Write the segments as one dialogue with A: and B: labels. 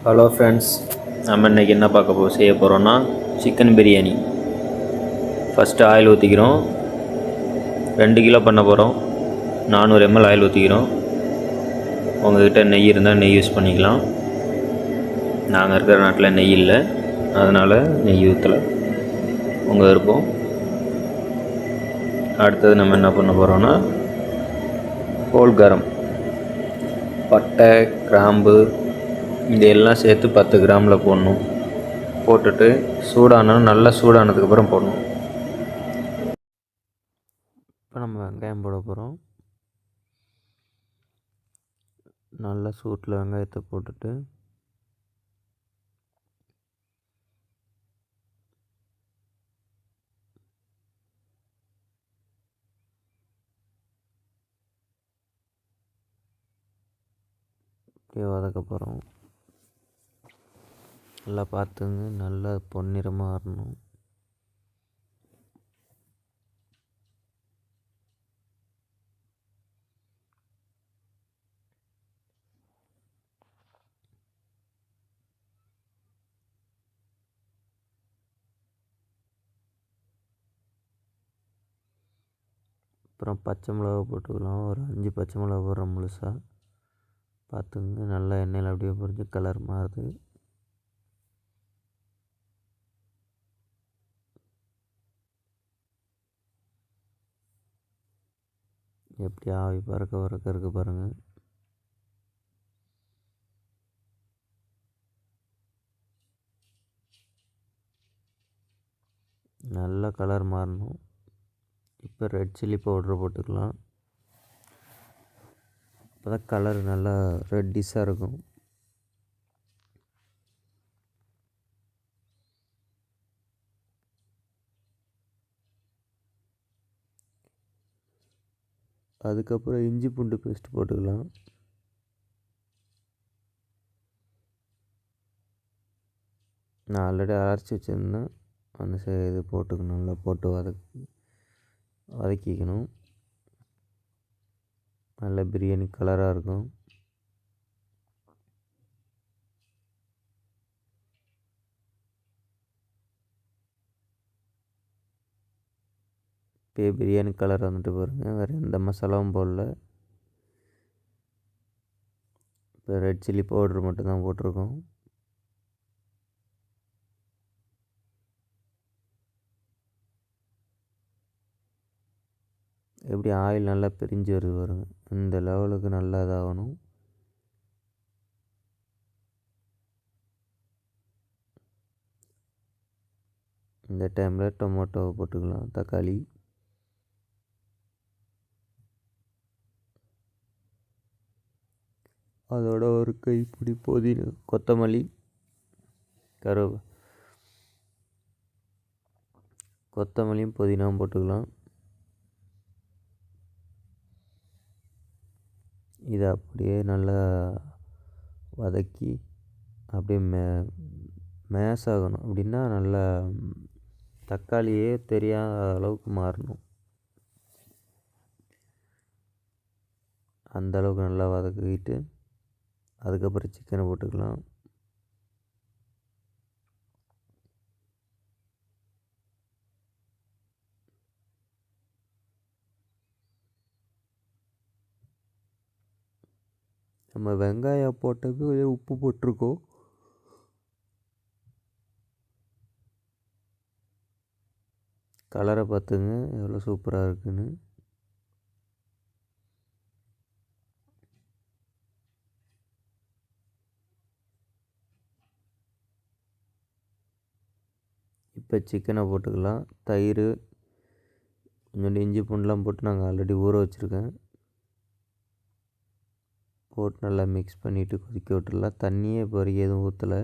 A: Hello friends, நம்ம இன்றைக்கி என்ன செய்ய போகிறோன்னா சிக்கன் பிரியாணி. ஃபஸ்ட்டு ஆயில் ஊற்றிக்கிறோம். 2 கிலோ பண்ண போகிறோம். 400 ml ஆயில் ஊற்றிக்கிறோம். உங்கள்கிட்ட நெய் இருந்தால் நெய் யூஸ் பண்ணிக்கலாம். நாங்கள் இருக்கிற நாட்டில் நெய் இல்லை, அதனால் நெய் ஊற்றலை. உங்கள் விருப்பம். அடுத்தது நம்ம என்ன பண்ண போகிறோன்னா ஹோல் கரம், பட்டை, கிராம்பு இதெல்லாம் சேர்த்து 10 கிராமில் போடணும். போட்டுட்டு நல்லா சூடானதுக்கப்புறம் போடணும். இப்போ நம்ம வெங்காயம் போட போகிறோம். நல்லா சூட்டில் வெங்காயத்தை போட்டுட்டு அப்படியே வதக்க போகிறோம். நல்லா பார்த்துங்க, நல்லா பொன்னிறமாக வரணும். அப்புறம் பச்சை மிளகா போட்டுக்கலாம். ஒரு 5 பச்சை மிளகா போடுறோம் முழுசாக. பார்த்துங்க, நல்லா எண்ணெயில் அப்படியே பொரிஞ்சு கலர் மாறுது. எப்படி ஆவி பறக்க இருக்குது பாருங்கள். நல்லா கலர் மாறணும். இப்போ ரெட் சில்லி பவுட்ரு போட்டுக்கலாம். அப்போ தான் கலர் நல்லா ரெட்டிஷாக இருக்கும். அதுக்கப்புறம் இஞ்சி பூண்டு பேஸ்ட் போட்டுக்கலாம். நான் ஆல்ரெடி அரைச்சி வச்சுருந்தேன். அந்த இது போட்டுக்கணும். நல்லா போட்டு வதக்கிக்கணும். நல்ல பிரியாணி கலராக இருக்கும். இப்போ பிரியாணி கலர் வந்துட்டு பாருங்கள். வேறு எந்த மசாலாவும் போடல. இப்போ ரெட் சில்லி பவுட்ரு மட்டும்தான் போட்டிருக்கோம். எப்படி ஆயில் நல்லா பிரிஞ்சு வருது பாருங்க. இந்த லெவலுக்கு நல்லா இதாகணும். இந்த டைமில் டொமேட்டோவை போட்டுக்கலாம், தக்காளி. அதோட ஒரு கைப்பிடி புதினா, கொத்தமல்லி, கொத்தமல்லியும் புதினாவும் போட்டுக்கலாம். இதை அப்படியே நல்லா வதக்கி அப்படியே மேஷ் ஆகணும். அப்படின்னா நல்லா தக்காளியே தெரியாத அளவுக்கு மாறணும். அந்த அளவுக்கு நல்லா வதக்கிட்டு அதுக்கப்புறம் சிக்கனை போட்டுக்கலாம். நம்ம வெங்காயம் போட்டது உப்பு போட்டிருக்கோம். கலரை பார்த்துங்க எவ்வளோ சூப்பராக இருக்குன்னு. இப்போ சிக்கனை போட்டுக்கலாம். தயிர், கொஞ்சோண்டு இஞ்சி பூண்டுலாம் போட்டு நாங்கள் ஆல்ரெடி ஊற வச்சுருக்கேன். போட்டு நல்லா மிக்ஸ் பண்ணிவிட்டு கொதிக்க விட்டுடலாம். தண்ணியே இப்போ வரைக்கும் எதுவும் ஊற்றலை.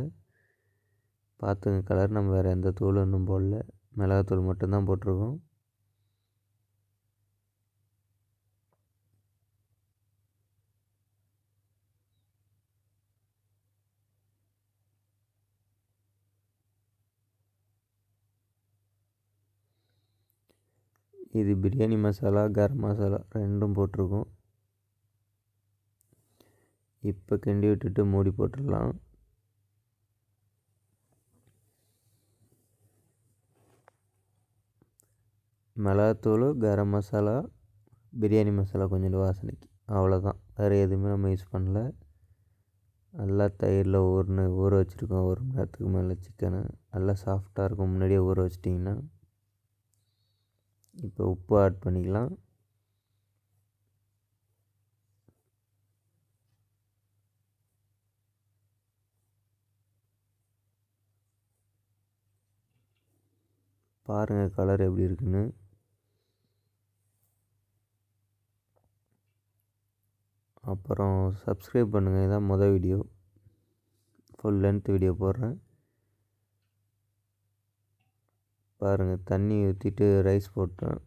A: பார்த்துங்க கலர். நம்ம வேறு எந்த தூளும் இன்னும் போடல. மிளகாத்தூள் மட்டும்தான் போட்டிருக்கோம். இது பிரியாணி மசாலா, கரம் மசாலா ரெண்டும் போட்டிருக்கோம். இப்போ கிண்டி விட்டுட்டு மூடி போட்டுடலாம். மிளகாத்தூள், கரம் மசாலா, பிரியாணி மசாலா கொஞ்சோண்டு வாசனைக்கு, அவ்வளோதான். வேறு எதுவுமே நம்ம யூஸ் பண்ணல. நல்லா தயிரில் ஊற வச்சுருக்கோம் 1 மணி நேரத்துக்கு மேலே. சிக்கனை நல்லா சாஃப்டாக இருக்கும் முன்னாடியே ஊற வச்சிட்டிங்கன்னா. இப்போ உப்பு ஆட் பண்ணிக்கலாம். பாருங்கள் கலர் எப்படி இருக்குன்னு. அப்புறம் சப்ஸ்கிரைப் பண்ணுங்கள். இதான் மொதல் வீடியோ, ஃபுல் லென்த் வீடியோ போடுறேன். பாருங்கள் தண்ணி ஊற்றிட்டு ரைஸ் போட்டேன்.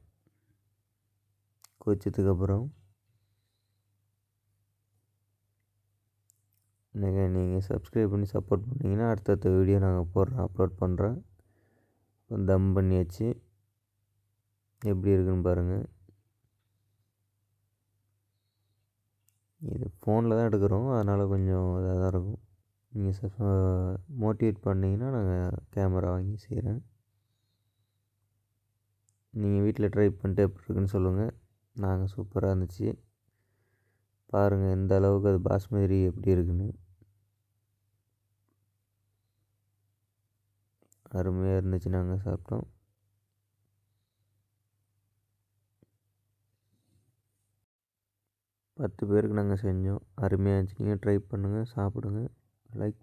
A: கொதிச்சதுக்கப்புறம் நீங்கள் சப்ஸ்கிரைப் பண்ணி சப்போர்ட் பண்ணிங்கன்னா அடுத்தடுத்த வீடியோ நாங்கள் அப்லோட் பண்ணுறேன். தம் பண்ணியாச்சு. எப்படி இருக்குன்னு பாருங்கள். இது ஃபோனில் தான் எடுக்கிறோம், அதனால் கொஞ்சம் இதாக தான் இருக்கும். நீங்கள் மோட்டிவேட் பண்ணிங்கன்னா நாங்கள் கேமரா வாங்கி செய்கிறேன். நீங்கள் வீட்டில் ட்ரை பண்ணிட்டு எப்படி இருக்குன்னு சொல்லுங்கள். நாங்கள் சூப்பராக இருந்துச்சு. பாருங்கள் எந்த அளவுக்கு அது பாஸ்மதி எப்படி இருக்குன்னு. அருமையாக இருந்துச்சு. நாங்கள் சாப்பிட்டோம். பத்து பேருக்கு நாங்கள் செஞ்சோம். அருமையாக இருந்துச்சு. நீங்கள் ட்ரை பண்ணுங்கள், சாப்பிடுங்க, லைக்